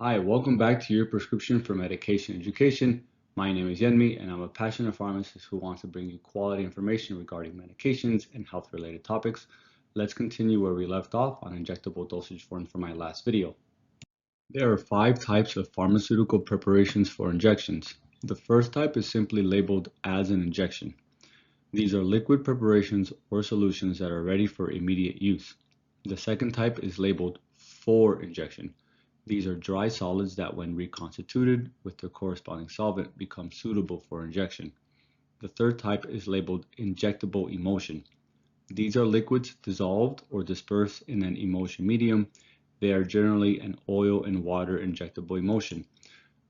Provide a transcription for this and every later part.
Hi, welcome back to your prescription for medication education. My name is Yenmi, and I'm a passionate pharmacist who wants to bring you quality information regarding medications and health-related topics. Let's continue where we left off on injectable dosage forms for my last video. There are 5 types of pharmaceutical preparations for injections. The first type is simply labeled as an injection. These are liquid preparations or solutions that are ready for immediate use. The second type is labeled for injection. These are dry solids that, when reconstituted with their corresponding solvent, become suitable for injection. The third type is labeled injectable emulsion. These are liquids dissolved or dispersed in an emulsion medium. They are generally an oil and water injectable emulsion.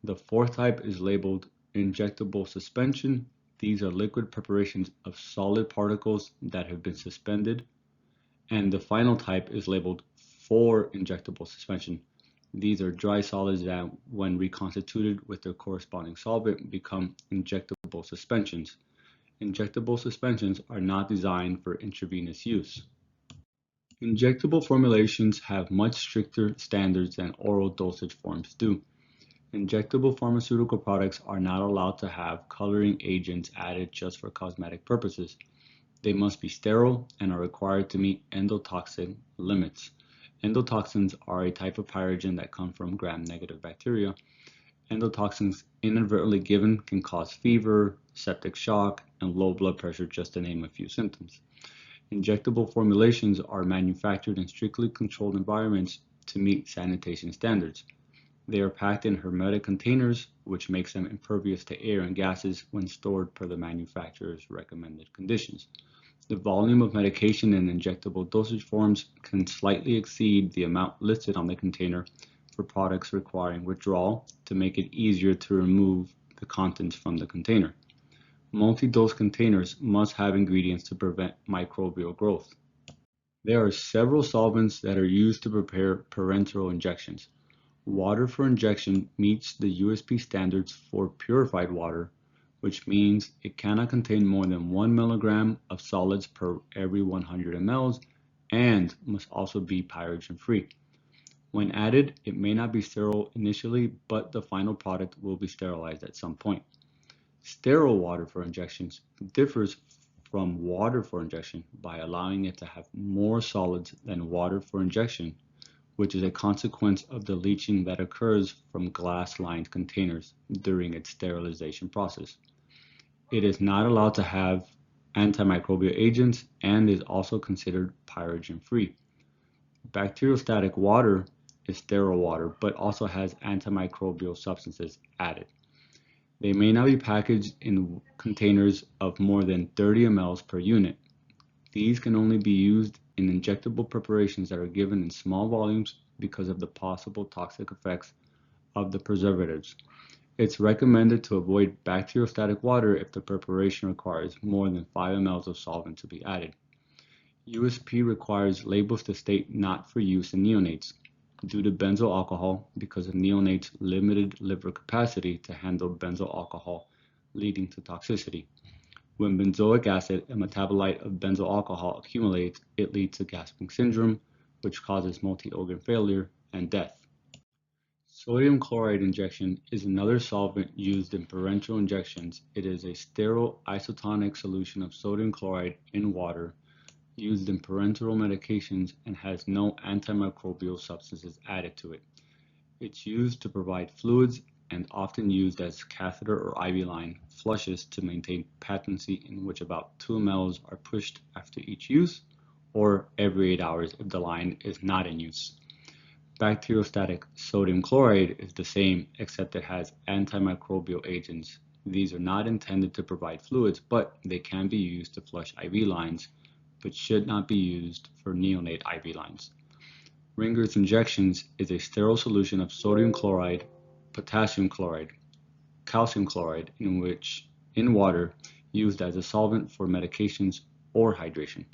The fourth type is labeled injectable suspension. These are liquid preparations of solid particles that have been suspended. And the final type is labeled for injectable suspension. These are dry solids that, when reconstituted with their corresponding solvent, become injectable suspensions. Injectable suspensions are not designed for intravenous use. Injectable formulations have much stricter standards than oral dosage forms do. Injectable pharmaceutical products are not allowed to have coloring agents added just for cosmetic purposes. They must be sterile and are required to meet endotoxin limits. Endotoxins are a type of pyrogen that come from gram-negative bacteria. Endotoxins inadvertently given can cause fever, septic shock, and low blood pressure, just to name a few symptoms. Injectable formulations are manufactured in strictly controlled environments to meet sanitation standards. They are packed in hermetic containers, which makes them impervious to air and gases when stored per the manufacturer's recommended conditions. The volume of medication in injectable dosage forms can slightly exceed the amount listed on the container for products requiring withdrawal to make it easier to remove the contents from the container. Multi-dose containers must have ingredients to prevent microbial growth. There are several solvents that are used to prepare parenteral injections. Water for injection meets the USP standards for purified water, which means it cannot contain more than 1 milligram of solids per every 100 mLs and must also be pyrogen-free. When added, it may not be sterile initially, but the final product will be sterilized at some point. Sterile water for injections differs from water for injection by allowing it to have more solids than water for injection, which is a consequence of the leaching that occurs from glass-lined containers during its sterilization process. It is not allowed to have antimicrobial agents and is also considered pyrogen-free. Bacteriostatic water is sterile water, but also has antimicrobial substances added. They may not be packaged in containers of more than 30 mLs per unit. These can only be used in injectable preparations that are given in small volumes because of the possible toxic effects of the preservatives. It's recommended to avoid bacteriostatic water if the preparation requires more than 5 mLs of solvent to be added. USP requires labels to state not for use in neonates due to benzyl alcohol because of neonates' limited liver capacity to handle benzyl alcohol, leading to toxicity. When benzoic acid, a metabolite of benzyl alcohol, accumulates, it leads to gasping syndrome, which causes multi-organ failure and death. Sodium chloride injection is another solvent used in parenteral injections. It is a sterile isotonic solution of sodium chloride in water used in parenteral medications and has no antimicrobial substances added to it. It's used to provide fluids and often used as catheter or IV line flushes to maintain patency, in which about 2 mLs are pushed after each use or every 8 hours if the line is not in use. Bacteriostatic sodium chloride is the same, except it has antimicrobial agents. These are not intended to provide fluids, but they can be used to flush IV lines, but should not be used for neonate IV lines. Ringer's injections is a sterile solution of sodium chloride, potassium chloride, calcium chloride in water used as a solvent for medications or hydration.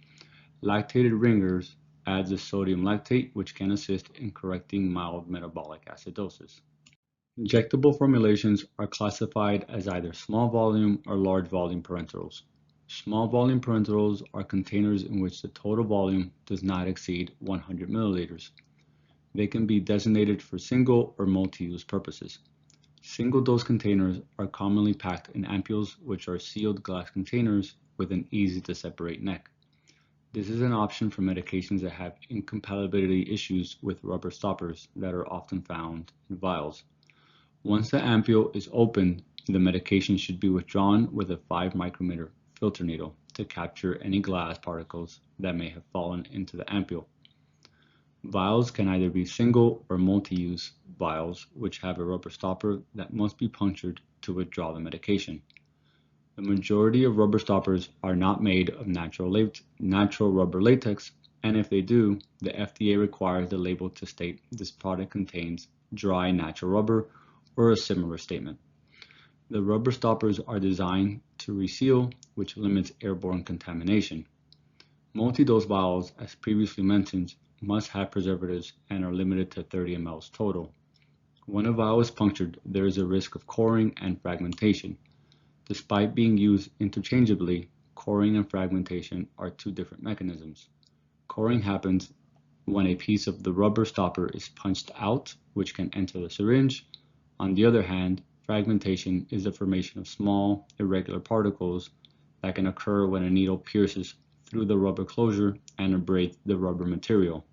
Lactated Ringers adds a sodium lactate, which can assist in correcting mild metabolic acidosis. Injectable formulations are classified as either small volume or large volume parenterals. Small volume parenterals are containers in which the total volume does not exceed 100 milliliters. They can be designated for single or multi-use purposes. Single-dose containers are commonly packed in ampules, which are sealed glass containers with an easy-to-separate neck. This is an option for medications that have incompatibility issues with rubber stoppers that are often found in vials. Once the ampule is opened, the medication should be withdrawn with a 5 micrometer filter needle to capture any glass particles that may have fallen into the ampule. Vials can either be single or multi-use vials, which have a rubber stopper that must be punctured to withdraw the medication. The majority of rubber stoppers are not made of natural rubber latex, and if they do, the FDA requires the label to state this product contains dry natural rubber or a similar statement. The rubber stoppers are designed to reseal, which limits airborne contamination. Multi-dose vials, as previously mentioned, must have preservatives and are limited to 30 mL total. When a vial is punctured, there is a risk of coring and fragmentation. Despite being used interchangeably, coring and fragmentation are two different mechanisms. Coring happens when a piece of the rubber stopper is punched out, which can enter the syringe. On the other hand, fragmentation is the formation of small, irregular particles that can occur when a needle pierces through the rubber closure and abrades the rubber material.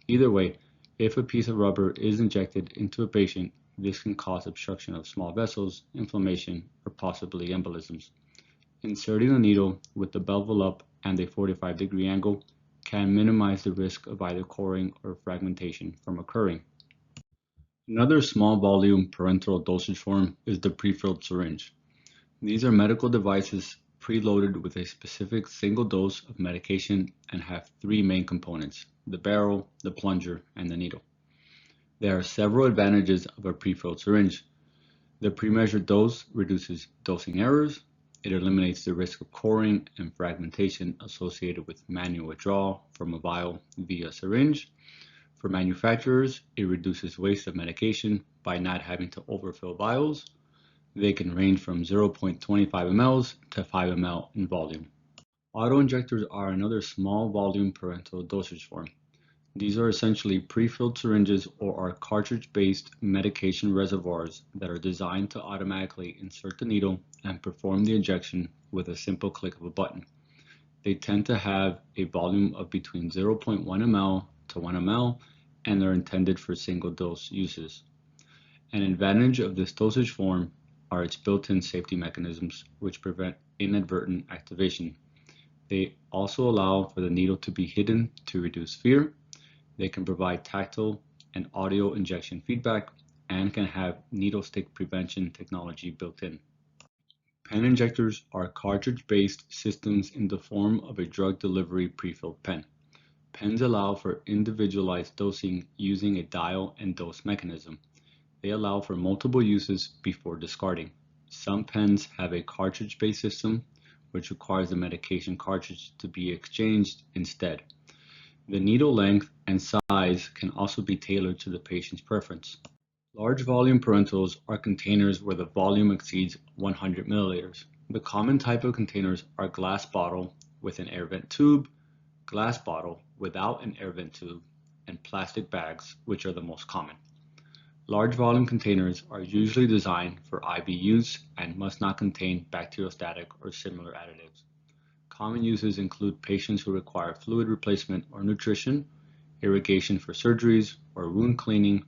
Either way, if a piece of rubber is injected into a patient, this can cause obstruction of small vessels, inflammation, or possibly embolisms. Inserting the needle with the bevel up and a 45-degree angle can minimize the risk of either coring or fragmentation from occurring. Another small volume parenteral dosage form is the prefilled syringe. These are medical devices preloaded with a specific single dose of medication and have three main components: the barrel, the plunger, and the needle. There are several advantages of a prefilled syringe. The pre-measured dose reduces dosing errors. It eliminates the risk of coring and fragmentation associated with manual withdrawal from a vial via syringe. For manufacturers, it reduces waste of medication by not having to overfill vials. They can range from 0.25 mL to 5 mL in volume. Autoinjectors are another small volume parenteral dosage form. These are essentially pre-filled syringes or are cartridge-based medication reservoirs that are designed to automatically insert the needle and perform the injection with a simple click of a button. They tend to have a volume of between 0.1 mL to 1 mL and are intended for single-dose uses. An advantage of this dosage form are its built-in safety mechanisms, which prevent inadvertent activation. They also allow for the needle to be hidden to reduce fear. They can provide tactile and audio injection feedback and can have needle stick prevention technology built in. Pen injectors are cartridge-based systems in the form of a drug delivery pre-filled pen. Pens allow for individualized dosing using a dial and dose mechanism. They allow for multiple uses before discarding. Some pens have a cartridge-based system, which requires the medication cartridge to be exchanged instead. The needle length and size can also be tailored to the patient's preference. Large volume parenterals are containers where the volume exceeds 100 milliliters. The common type of containers are glass bottle with an air vent tube, glass bottle without an air vent tube, and plastic bags, which are the most common. Large volume containers are usually designed for IV use and must not contain bacteriostatic or similar additives. Common uses include patients who require fluid replacement or nutrition, irrigation for surgeries or wound cleaning,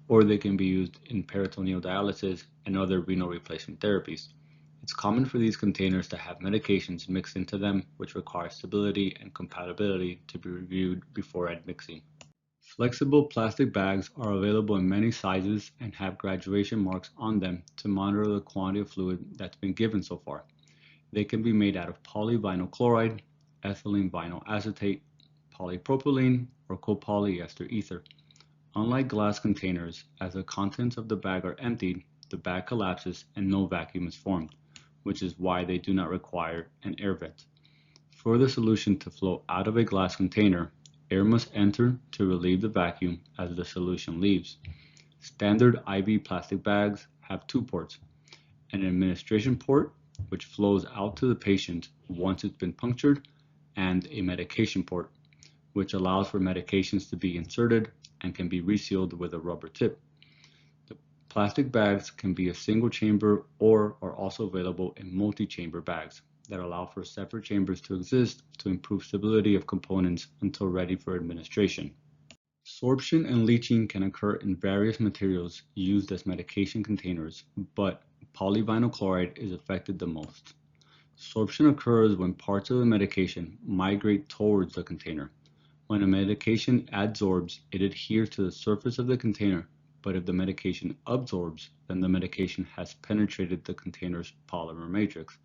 or they can be used in peritoneal dialysis and other renal replacement therapies. It's common for these containers to have medications mixed into them, which require stability and compatibility to be reviewed before admixing. Flexible plastic bags are available in many sizes and have graduation marks on them to monitor the quantity of fluid that's been given so far. They can be made out of polyvinyl chloride, ethylene vinyl acetate, polypropylene, or copolyester ether. Unlike glass containers, as the contents of the bag are emptied, the bag collapses and no vacuum is formed, which is why they do not require an air vent. For the solution to flow out of a glass container, air must enter to relieve the vacuum as the solution leaves. Standard IV plastic bags have two ports: an administration port, which flows out to the patient once it's been punctured, and a medication port, which allows for medications to be inserted and can be resealed with a rubber tip. The plastic bags can be a single chamber or are also available in multi-chamber bags that allow for separate chambers to exist to improve stability of components until ready for administration. Sorption and leaching can occur in various materials used as medication containers, but polyvinyl chloride is affected the most. Sorption occurs when parts of the medication migrate towards the container. When a medication adsorbs, it adheres to the surface of the container, but if the medication absorbs, then the medication has penetrated the container's polymer matrix.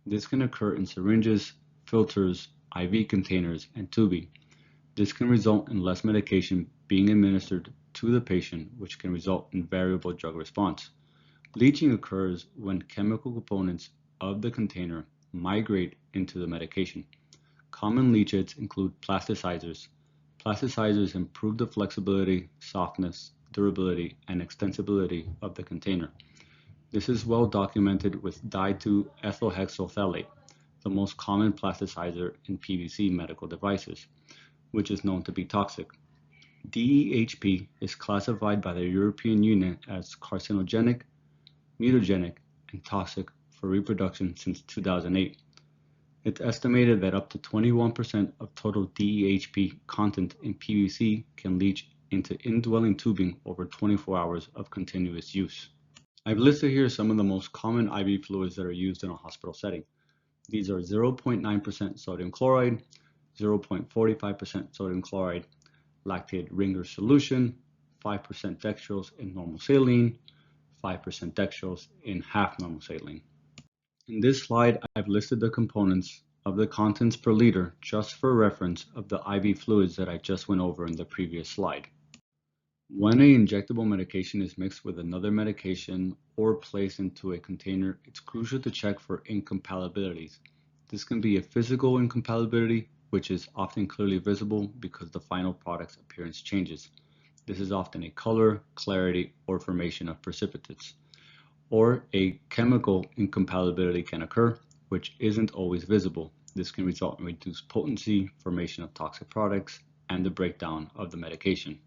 This can occur in syringes, filters, IV containers, and tubing. This can result in less medication being administered to the patient, which can result in variable drug response. Leaching occurs when chemical components of the container migrate into the medication. Common leachates include plasticizers. Plasticizers improve the flexibility, softness, durability, and extensibility of the container. This is well documented with di2-ethylhexyl phthalate, the most common plasticizer in PVC medical devices, which is known to be toxic. DEHP is classified by the European Union as carcinogenic, mutagenic, and toxic for reproduction since 2008. It's estimated that up to 21% of total DEHP content in PVC can leach into indwelling tubing over 24 hours of continuous use. I've listed here some of the most common IV fluids that are used in a hospital setting. These are 0.9% sodium chloride, 0.45% sodium chloride, lactated Ringer solution, 5% dextrose in normal saline, 5% dextrose in half normal saline. In this slide, I've listed the components of the contents per liter just for reference of the IV fluids that I just went over in the previous slide. When an injectable medication is mixed with another medication or placed into a container, it's crucial to check for incompatibilities. This can be a physical incompatibility, which is often clearly visible because the final product's appearance changes. This is often a color, clarity, or formation of precipitates. Or a chemical incompatibility can occur, which isn't always visible. This can result in reduced potency, formation of toxic products, and the breakdown of the medication.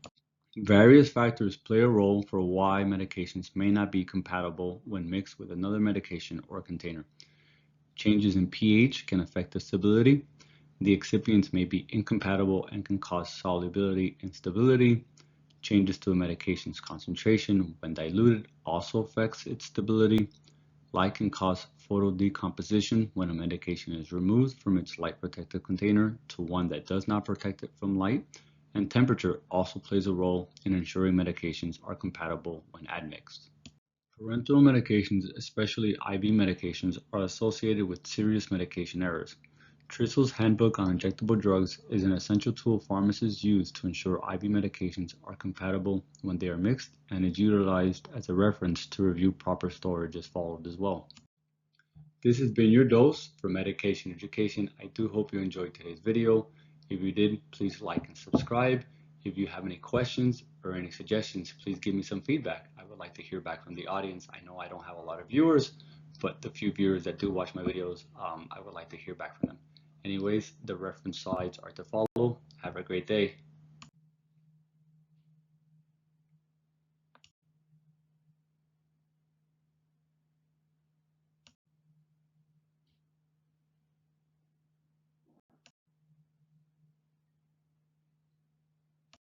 Various factors play a role for why medications may not be compatible when mixed with another medication or container. Changes in pH can affect the stability. The excipients may be incompatible and can cause solubility instability. Changes to a medication's concentration when diluted also affects its stability. Light can cause photodecomposition when a medication is removed from its light protected container to one that does not protect it from light. And temperature also plays a role in ensuring medications are compatible when admixed. Parenteral medications, especially IV medications, are associated with serious medication errors. Tristel's Handbook on Injectable Drugs is an essential tool pharmacists use to ensure IV medications are compatible when they are mixed and is utilized as a reference to review proper storage is followed as well. This has been your dose for medication education. I do hope you enjoyed today's video. If you did, please like and subscribe. If you have any questions or any suggestions, please give me some feedback. I would like to hear back from the audience. I know I don't have a lot of viewers, but the few viewers that do watch my videos, I would like to hear back from them. Anyways, the reference slides are to follow. Have a great day.